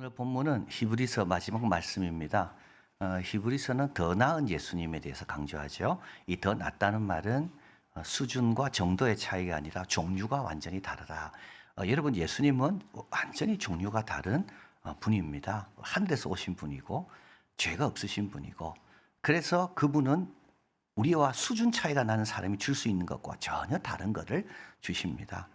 오늘 본문은 히브리서 마지막 말씀입니다. 히브리서는 더 나은 예수님에 대해서 강조하죠. 이 더 낫다는 말은 수준과 정도의 차이가 아니라 종류가 완전히 다르다. 여러분, 예수님은 완전히 종류가 다른 분입니다. 하늘에서 오신 분이고 죄가 없으신 분이고, 그래서 그분은 우리와 수준 차이가 나는 사람이 줄 수 있는 것과 전혀 다른 것을 주십니다.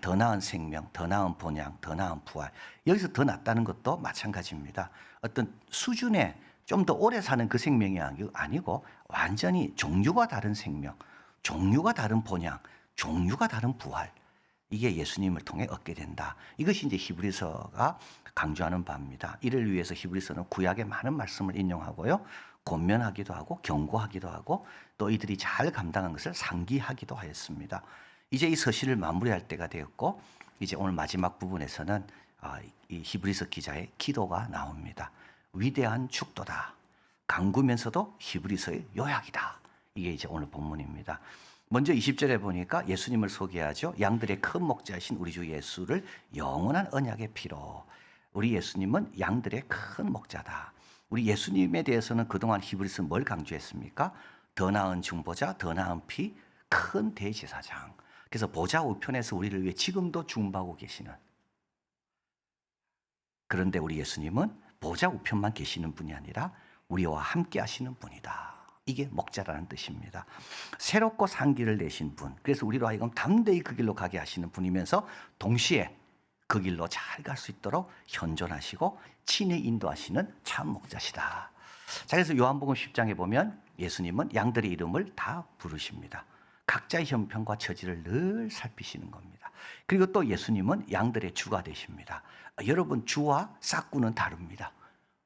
더 나은 생명, 더 나은 본향, 더 나은 부활. 여기서 더 낫다는 것도 마찬가지입니다. 어떤 수준에 좀 더 오래 사는 그 생명이 아니고 완전히 종류가 다른 생명, 종류가 다른 본향, 종류가 다른 부활. 이게 예수님을 통해 얻게 된다. 이것이 이제 히브리서가 강조하는 바입니다. 이를 위해서 히브리서는 구약의 많은 말씀을 인용하고요, 권면하기도 하고 경고하기도 하고 또 이들이 잘 감당한 것을 상기하기도 하였습니다. 이제 이 서신을 마무리할 때가 되었고, 이제 오늘 마지막 부분에서는 이 히브리서 기자의 기도가 나옵니다. 위대한 축도다. 강구면서도 히브리서의 요약이다. 이게 이제 오늘 본문입니다. 먼저 20절에 보니까 예수님을 소개하죠. 양들의 큰 목자이신 우리 주 예수를 영원한 언약의 피로. 우리 예수님은 양들의 큰 목자다. 우리 예수님에 대해서는 그동안 히브리서 뭘 강조했습니까? 더 나은 중보자, 더 나은 피, 큰 대제사장. 그래서 보좌 우편에서 우리를 위해 지금도 중보하고 계시는, 그런데 우리 예수님은 보좌 우편만 계시는 분이 아니라 우리와 함께 하시는 분이다. 이게 목자라는 뜻입니다. 새롭고 산 길을 내신 분, 그래서 우리로 하여금 담대히 그 길로 가게 하시는 분이면서 동시에 그 길로 잘 갈 수 있도록 현존하시고 친히 인도하시는 참 목자시다. 자, 그래서 요한복음 10장에 보면 예수님은 양들의 이름을 다 부르십니다. 각자의 형편과 처지를 늘 살피시는 겁니다. 그리고 또 예수님은 양들의 주가 되십니다. 여러분, 주와 싹꾼은 다릅니다.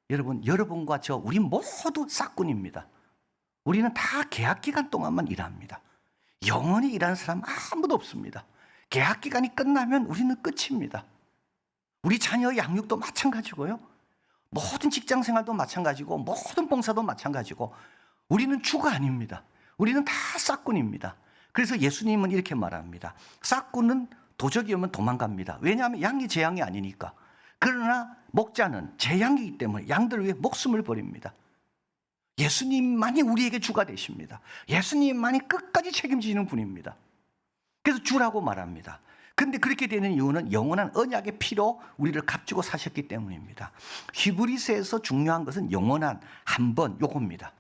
여러분과 우리 모두 싹꾼입니다. 우리는 다 계약기간 동안만 일합니다. 영원히 일하는 사람 아무도 없습니다. 계약기간이 끝나면 우리는 끝입니다. 우리 자녀의 양육도 마찬가지고요, 모든 직장생활도 마찬가지고 모든 봉사도 마찬가지고 우리는 주가 아닙니다. 우리는 다 싹꾼입니다. 그래서 예수님은 이렇게 말합니다. 싹꾼은 도적이 오면 도망갑니다. 왜냐하면 양이 제 양이 아니니까. 그러나 목자는 제 양이기 때문에 양들을 위해 목숨을 버립니다. 예수님만이 우리에게 주가 되십니다. 예수님만이 끝까지 책임지는 분입니다. 그래서 주라고 말합니다. 그런데 그렇게 되는 이유는 영원한 언약의 피로 우리를 값주고 사셨기 때문입니다. 히브리서에서 중요한 것은 영원한 한 번, 요겁니다.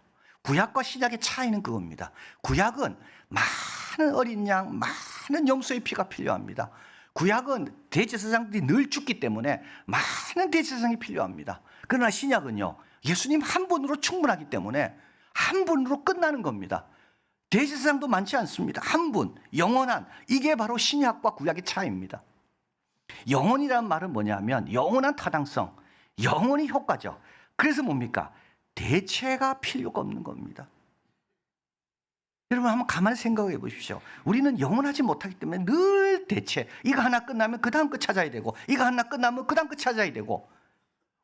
구약과 신약의 차이는 그겁니다. 구약은 많은 어린 양, 많은 염소의 피가 필요합니다. 구약은 대제사장들이 늘 죽기 때문에 많은 대제사장이 필요합니다. 그러나 신약은요, 예수님 한 분으로 충분하기 때문에 한 분으로 끝나는 겁니다. 대제사장도 많지 않습니다. 한 분, 영원한, 이게 바로 신약과 구약의 차이입니다. 영원이란 말은 뭐냐면 영원한 타당성, 영원히 효과적. 그래서 뭡니까? 대체가 필요가 없는 겁니다. 여러분, 한번 가만히 생각해 보십시오. 우리는 영원하지 못하기 때문에 늘 대체, 이거 하나 끝나면 그 다음 거 찾아야 되고, 이거 하나 끝나면 그 다음 거 찾아야 되고,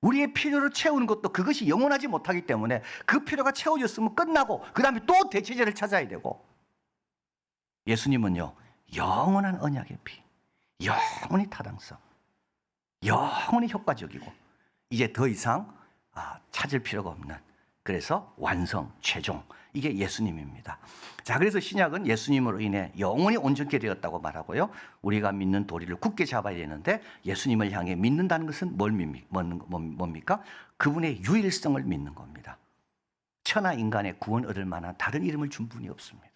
우리의 필요를 채우는 것도 그것이 영원하지 못하기 때문에 그 필요가 채워졌으면 끝나고 그 다음에 또 대체제를 찾아야 되고, 예수님은요, 영원한 언약의 피, 영원히 타당성, 영원히 효과적이고 이제 더 이상 찾을 필요가 없는, 그래서 완성, 최종, 이게 예수님입니다. 자, 그래서 신약은 예수님으로 인해 영원히 온전케 되었다고 말하고요, 우리가 믿는 도리를 굳게 잡아야 되는데 예수님을 향해 믿는다는 것은 뭡니까? 그분의 유일성을 믿는 겁니다. 천하 인간의 구원 얻을 만한 다른 이름을 준 분이 없습니다.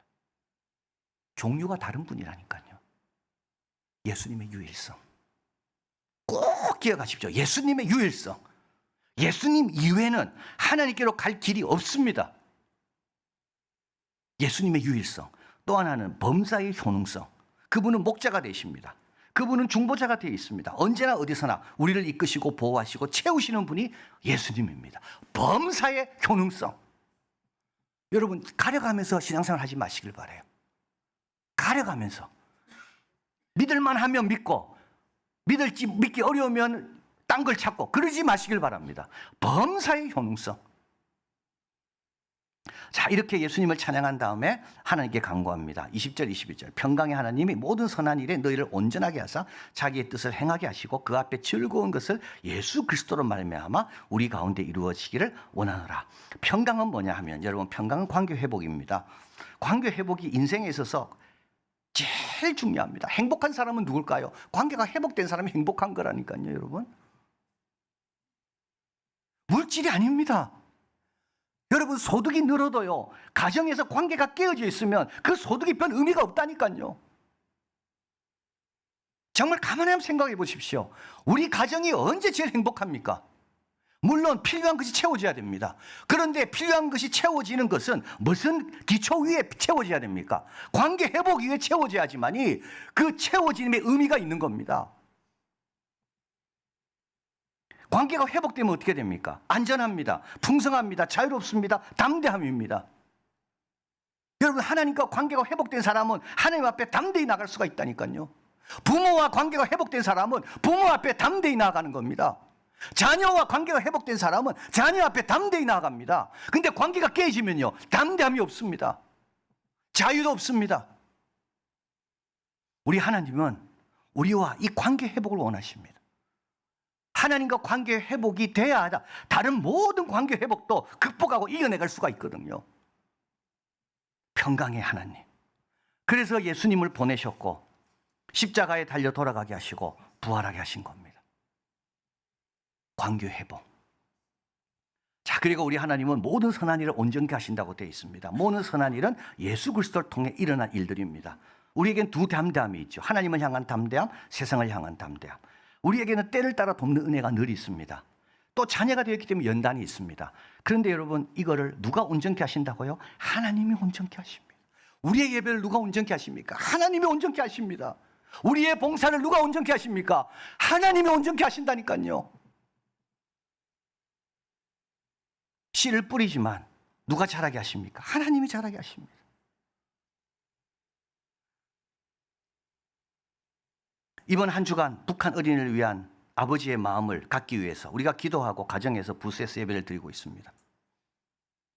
종류가 다른 분이라니까요. 예수님의 유일성 꼭 기억하십시오. 예수님의 유일성. 예수님 이외에는 하나님께로 갈 길이 없습니다. 예수님의 유일성. 또 하나는 범사의 효능성. 그분은 목자가 되십니다. 그분은 중보자가 되어 있습니다. 언제나 어디서나 우리를 이끄시고 보호하시고 채우시는 분이 예수님입니다. 범사의 효능성. 여러분, 가려가면서 신앙생활 하지 마시길 바라요. 가려가면서 믿을만 하면 믿고, 믿기 어려우면 딴 걸 찾고, 그러지 마시길 바랍니다. 범사의 효능성. 자, 이렇게 예수님을 찬양한 다음에 하나님께 간구합니다. 20절 21절. 평강의 하나님이 모든 선한 일에 너희를 온전하게 하사 자기의 뜻을 행하게 하시고 그 앞에 즐거운 것을 예수 그리스도로 말미암아 우리 가운데 이루어지기를 원하노라. 평강은 뭐냐 하면, 여러분, 평강은 관계 회복입니다. 관계 회복이 인생에 있어서 제일 중요합니다. 행복한 사람은 누굴까요? 관계가 회복된 사람이 행복한 거라니까요, 여러분. 물질이 아닙니다. 여러분, 소득이 늘어도요, 가정에서 관계가 깨어져 있으면 그 소득이 별 의미가 없다니까요. 정말 가만히 한번 생각해 보십시오. 우리 가정이 언제 제일 행복합니까? 물론 필요한 것이 채워져야 됩니다. 그런데 필요한 것이 채워지는 것은 무슨 기초 위에 채워져야 됩니까? 관계 회복 위에 채워져야지만이 그 채워짐의 의미가 있는 겁니다. 관계가 회복되면 어떻게 됩니까? 안전합니다. 풍성합니다. 자유롭습니다. 담대함입니다. 여러분, 하나님과 관계가 회복된 사람은 하나님 앞에 담대히 나갈 수가 있다니까요. 부모와 관계가 회복된 사람은 부모 앞에 담대히 나아가는 겁니다. 자녀와 관계가 회복된 사람은 자녀 앞에 담대히 나아갑니다. 근데 관계가 깨지면요, 담대함이 없습니다. 자유도 없습니다. 우리 하나님은 우리와 이 관계 회복을 원하십니다. 하나님과 관계 회복이 돼야 다른 모든 관계 회복도 극복하고 이겨내갈 수가 있거든요. 평강의 하나님. 그래서 예수님을 보내셨고 십자가에 달려 돌아가게 하시고 부활하게 하신 겁니다. 관계 회복. 자, 그리고 우리 하나님은 모든 선한 일을 온전케 하신다고 되어 있습니다. 모든 선한 일은 예수 그리스도를 통해 일어난 일들입니다. 우리에겐 두 담대함이 있죠. 하나님을 향한 담대함, 세상을 향한 담대함. 우리에게는 때를 따라 돕는 은혜가 늘 있습니다. 또 자녀가 되었기 때문에 연단이 있습니다. 그런데 여러분, 이거를 누가 온전케 하신다고요? 하나님이 온전케 하십니다. 우리의 예배를 누가 온전케 하십니까? 하나님이 온전케 하십니다. 우리의 봉사를 누가 온전케 하십니까? 하나님이 온전케 하신다니까요. 씨를 뿌리지만 누가 자라게 하십니까? 하나님이 자라게 하십니다. 이번 한 주간 북한 어린이를 위한 아버지의 마음을 갖기 위해서 우리가 기도하고 가정에서 부스에서 예배를 드리고 있습니다.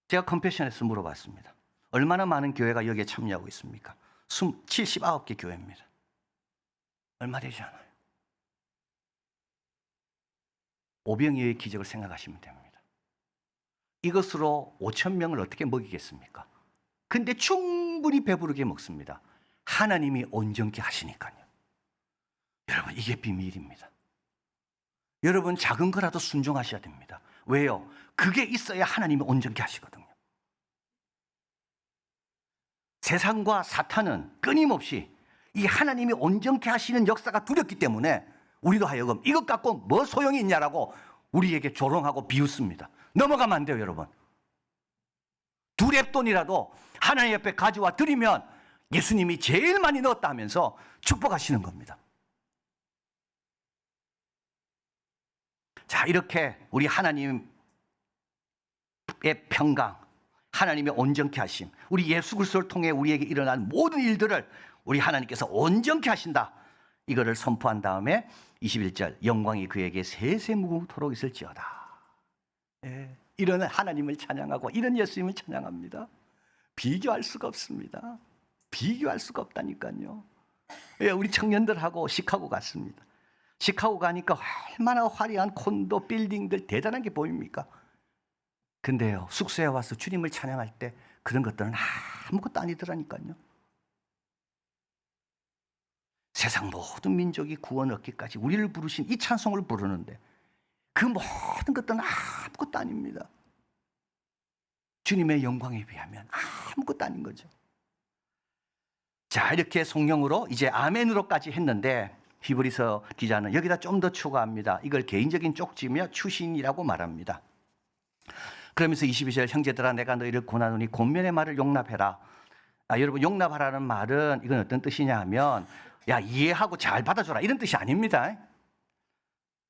제가 컴패션에서 물어봤습니다. 얼마나 많은 교회가 여기에 참여하고 있습니까? 79개 교회입니다. 얼마 되지 않아요. 오병이어의 기적을 생각하시면 됩니다. 이것으로 5,000명을 어떻게 먹이겠습니까? 근데 충분히 배부르게 먹습니다. 하나님이 온전케 하시니까요. 여러분, 이게 비밀입니다. 여러분, 작은 거라도 순종하셔야 됩니다. 왜요? 그게 있어야 하나님이 온전케 하시거든요. 세상과 사탄은 끊임없이 이 하나님이 온전케 하시는 역사가 두렵기 때문에 우리도 하여금 이것 갖고 뭐 소용이 있냐라고 우리에게 조롱하고 비웃습니다. 넘어가면 안 돼요, 여러분. 두 랩돈이라도 하나님 옆에 가져와 드리면 예수님이 제일 많이 넣었다 하면서 축복하시는 겁니다. 자, 이렇게 우리 하나님의 평강, 하나님의 온전케 하심, 우리 예수 그리스도를 통해 우리에게 일어난 모든 일들을 우리 하나님께서 온전케 하신다. 이거를 선포한 다음에 21절, 영광이 그에게 세세무궁토록 있을지어다. 예, 이런 하나님을 찬양하고 이런 예수님을 찬양합니다. 비교할 수가 없습니다. 비교할 수가 없다니까요. 예, 우리 청년들하고 시카고 갔습니다. 시카고 가니까 얼마나 화려한 콘도 빌딩들 대단한 게 보입니까? 근데요, 숙소에 와서 주님을 찬양할 때 그런 것들은 아무것도 아니더라니까요. 세상 모든 민족이 구원 얻기까지 우리를 부르신 이 찬송을 부르는데 그 모든 것들은 아무것도 아닙니다. 주님의 영광에 비하면 아무것도 아닌 거죠. 자, 이렇게 성령으로 이제 아멘으로까지 했는데 히브리서 기자는 여기다 좀 더 추가합니다. 이걸 개인적인 쪽지며 추신이라고 말합니다. 그러면서 22절, 형제들아 내가 너희를 고나노니 권면의 말을 용납해라. 여러분, 용납하라는 말은 이건 어떤 뜻이냐 하면 야, 이해하고 잘 받아줘라 이런 뜻이 아닙니다.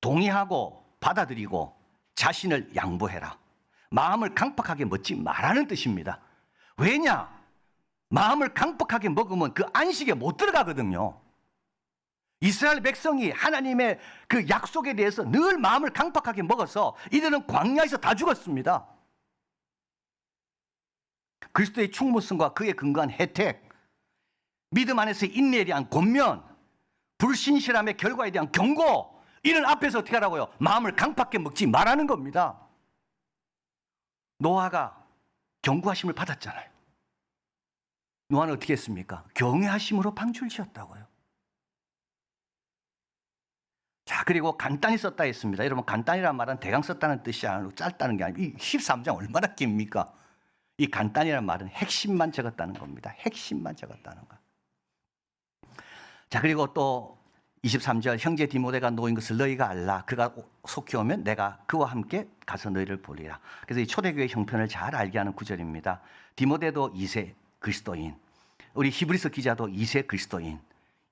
동의하고 받아들이고 자신을 양보해라. 마음을 강팍하게 먹지 말라는 뜻입니다. 왜냐? 마음을 강팍하게 먹으면 그 안식에 못 들어가거든요. 이스라엘 백성이 하나님의 그 약속에 대해서 늘 마음을 강팍하게 먹어서 이들은 광야에서 다 죽었습니다. 그리스도의 충분성과 그에 근거한 혜택, 믿음 안에서의 인내에 대한 권면, 불신실함의 결과에 대한 경고, 이런 앞에서 어떻게 하라고요? 마음을 강팍하게 먹지 말라는 겁니다. 노아가 경고하심을 받았잖아요. 노아는 어떻게 했습니까? 경외하심으로 방주를 지었다고요. 자, 그리고 간단히 썼다 했습니다. 여러분, 간단이란 말은 대강 썼다는 뜻이 아니고 짧다는 게 아니고, 이 13장 얼마나 깁니까? 이 간단이란 말은 핵심만 적었다는 겁니다. 핵심만 적었다는 거. 자, 그리고 또 23절, 형제 디모데가 놓인 것을 너희가 알라. 그가 속히 오면 내가 그와 함께 가서 너희를 보리라. 그래서 이 초대교회 형편을 잘 알게 하는 구절입니다. 디모데도 2세 그리스도인, 우리 히브리서 기자도 2세 그리스도인,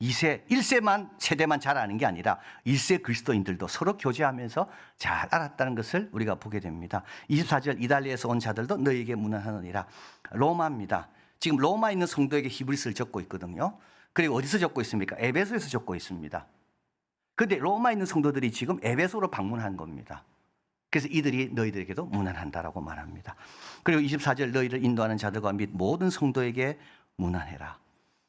1세만 세대만 잘 아는 게 아니라 1세 그리스도인들도 서로 교제하면서 잘 알았다는 것을 우리가 보게 됩니다. 24절, 이달리아에서 온 자들도 너희에게 문안하느니라. 로마입니다. 지금 로마에 있는 성도에게 히브리서를 적고 있거든요. 그리고 어디서 적고 있습니까? 에베소에서 적고 있습니다. 그런데 로마에 있는 성도들이 지금 에베소로 방문한 겁니다. 그래서 이들이 너희들에게도 문안한다라고 말합니다. 그리고 24절, 너희를 인도하는 자들과 및 모든 성도에게 문안해라.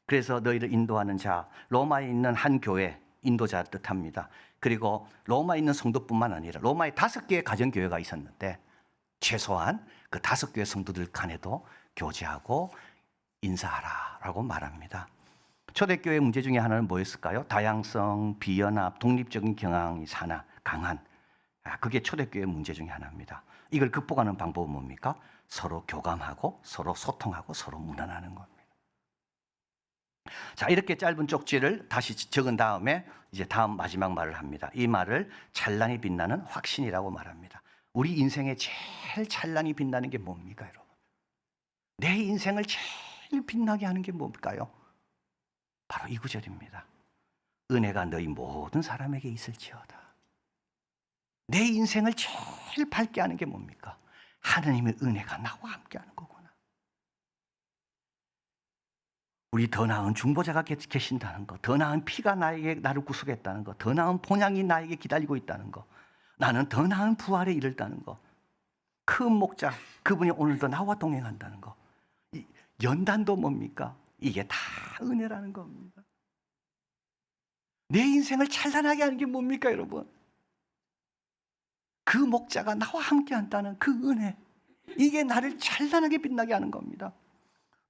그래서 너희를 인도하는 자, 로마에 있는 한 교회 인도자 뜻합니다. 그리고 로마에 있는 성도뿐만 아니라 로마에 5개의 가정교회가 있었는데 최소한 그 5교회 성도들 간에도 교제하고 인사하라라고 말합니다. 초대교회 문제 중에 하나는 뭐였을까요? 다양성, 비연합, 독립적인 경향이 강한, 그게 초대교회 문제 중에 하나입니다. 이걸 극복하는 방법은 뭡니까? 서로 교감하고 서로 소통하고 서로 문안하는 겁니다. 자, 이렇게 짧은 쪽지를 다시 적은 다음에 이제 다음 마지막 말을 합니다. 이 말을 찬란히 빛나는 확신이라고 말합니다. 우리 인생에 제일 찬란히 빛나는 게 뭡니까, 여러분? 내 인생을 제일 빛나게 하는 게 뭘까요? 바로 이 구절입니다. 은혜가 너희 모든 사람에게 있을지어다. 내 인생을 제일 밝게 하는 게 뭡니까? 하나님의 은혜가 나와 함께 하는 거구나. 우리 더 나은 중보자가 계신다는 거, 더 나은 피가 나를 구속했다는 거, 더 나은 본향이 나에게 기다리고 있다는 거, 나는 더 나은 부활에 이르다는 거, 큰 목자 그분이 오늘도 나와 동행한다는 거, 이 연단도 뭡니까? 이게 다 은혜라는 겁니다. 내 인생을 찬란하게 하는 게 뭡니까, 여러분? 그 목자가 나와 함께 한다는 그 은혜, 이게 나를 찬란하게 빛나게 하는 겁니다.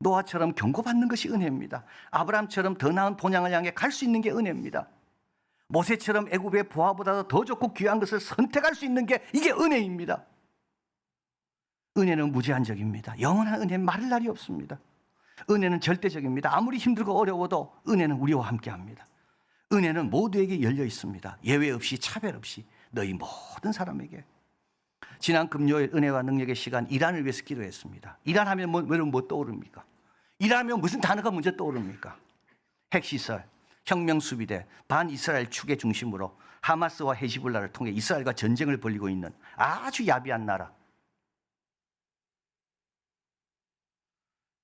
노아처럼 경고받는 것이 은혜입니다. 아브라함처럼 더 나은 본향을 향해 갈 수 있는 게 은혜입니다. 모세처럼 애굽의 보화보다도 더 좋고 귀한 것을 선택할 수 있는 게 이게 은혜입니다. 은혜는 무제한적입니다. 영원한 은혜는 마를 날이 없습니다. 은혜는 절대적입니다. 아무리 힘들고 어려워도 은혜는 우리와 함께합니다. 은혜는 모두에게 열려 있습니다. 예외 없이 차별 없이 너희 모든 사람에게. 지난 금요일 은혜와 능력의 시간 이란을 위해서 기도했습니다. 이란하면 뭐 떠오릅니까? 이란하면 무슨 단어가 먼저 떠오릅니까? 핵시설, 혁명수비대, 반이스라엘 축의 중심으로 하마스와 헤즈볼라를 통해 이스라엘과 전쟁을 벌이고 있는 아주 야비한 나라.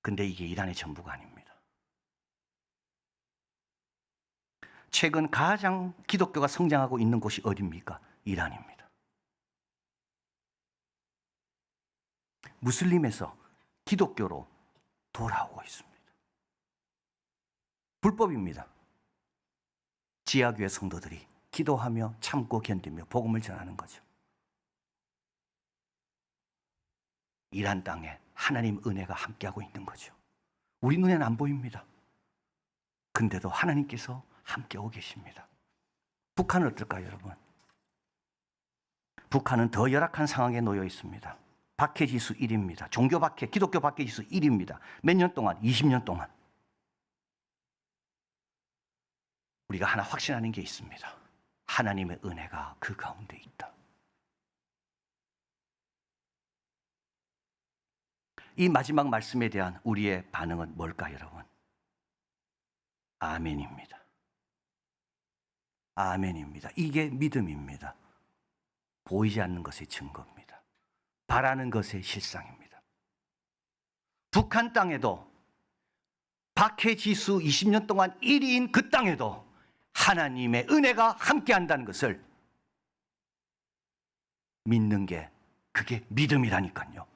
근데 이게 이란의 전부가 아닙니다. 최근 가장 기독교가 성장하고 있는 곳이 어디입니까? 이란입니다. 무슬림에서 기독교로 돌아오고 있습니다. 불법입니다. 지하교회 성도들이 기도하며 참고 견디며 복음을 전하는 거죠. 이란 땅에 하나님 은혜가 함께하고 있는 거죠. 우리 눈에는 안 보입니다. 근데도 하나님께서 함께하고 계십니다. 북한은 어떨까요, 여러분? 북한은 더 열악한 상황에 놓여 있습니다. 박해지수 1입니다. 종교 박해, 기독교 박해지수 1입니다. 몇 년 동안? 20년 동안. 우리가 하나 확신하는 게 있습니다. 하나님의 은혜가 그 가운데 있다. 이 마지막 말씀에 대한 우리의 반응은 뭘까요, 여러분? 아멘입니다. 아멘입니다. 이게 믿음입니다. 보이지 않는 것의 증거입니다. 바라는 것의 실상입니다. 북한 땅에도 박해지수 20년 동안 1위인 그 땅에도 하나님의 은혜가 함께한다는 것을 믿는 게 그게 믿음이라니까요.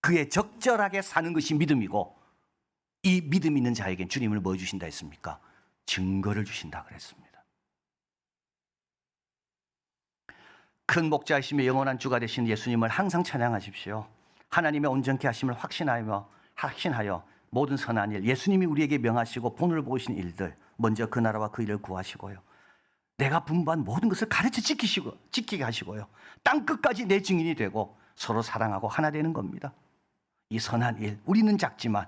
그에 적절하게 사는 것이 믿음이고, 이 믿음 있는 자에겐 주님을 뭐 주신다 했습니까? 증거를 주신다 그랬습니다. 큰 목자이시며 영원한 주가 되신 예수님을 항상 찬양하십시오. 하나님의 온전케 하심을 확신하여 모든 선한 일, 예수님이 우리에게 명하시고 본을 보이신 일들, 먼저 그 나라와 그 일을 구하시고요. 내가 분부한 모든 것을 가르쳐 지키게 하시고요. 땅 끝까지 내 증인이 되고 서로 사랑하고 하나 되는 겁니다. 이 선한 일, 우리는 작지만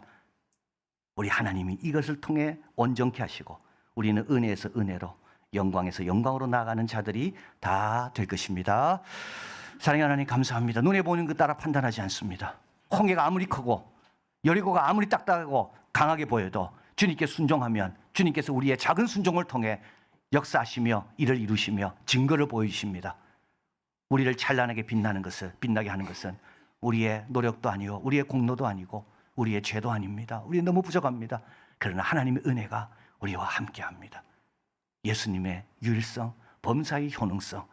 우리 하나님이 이것을 통해 온전케 하시고 우리는 은혜에서 은혜로, 영광에서 영광으로 나아가는 자들이 다 될 것입니다. 사랑하는 하나님 감사합니다. 눈에 보이는 것 따라 판단하지 않습니다. 홍해가 아무리 크고 여리고가 아무리 딱딱하고 강하게 보여도 주님께 순종하면 주님께서 우리의 작은 순종을 통해 역사하시며 일을 이루시며 증거를 보여주십니다. 우리를 찬란하게 빛나게 하는 것은 우리의 노력도 아니고 우리의 공로도 아니고 우리의 죄도 아닙니다. 우리 너무 부족합니다. 그러나 하나님의 은혜가 우리와 함께합니다. 예수님의 유일성, 범사의 효능성,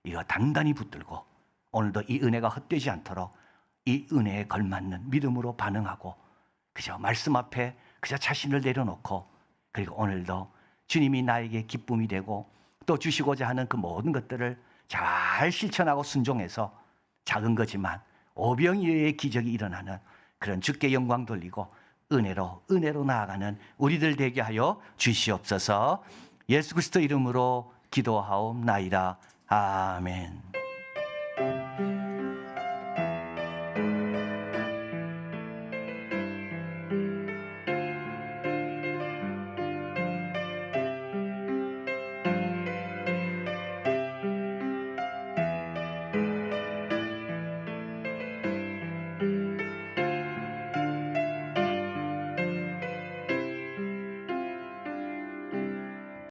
이거 단단히 붙들고 오늘도 이 은혜가 헛되지 않도록 이 은혜에 걸맞는 믿음으로 반응하고 그저 말씀 앞에 그저 자신을 내려놓고, 그리고 오늘도 주님이 나에게 기쁨이 되고 또 주시고자 하는 그 모든 것들을 잘 실천하고 순종해서 작은 거지만 오병이어의 기적이 일어나는 그런 주께 영광 돌리고 은혜로 나아가는 우리들 되게 하여 주시옵소서. 예수 그리스도 이름으로 기도하옵나이다. 아멘.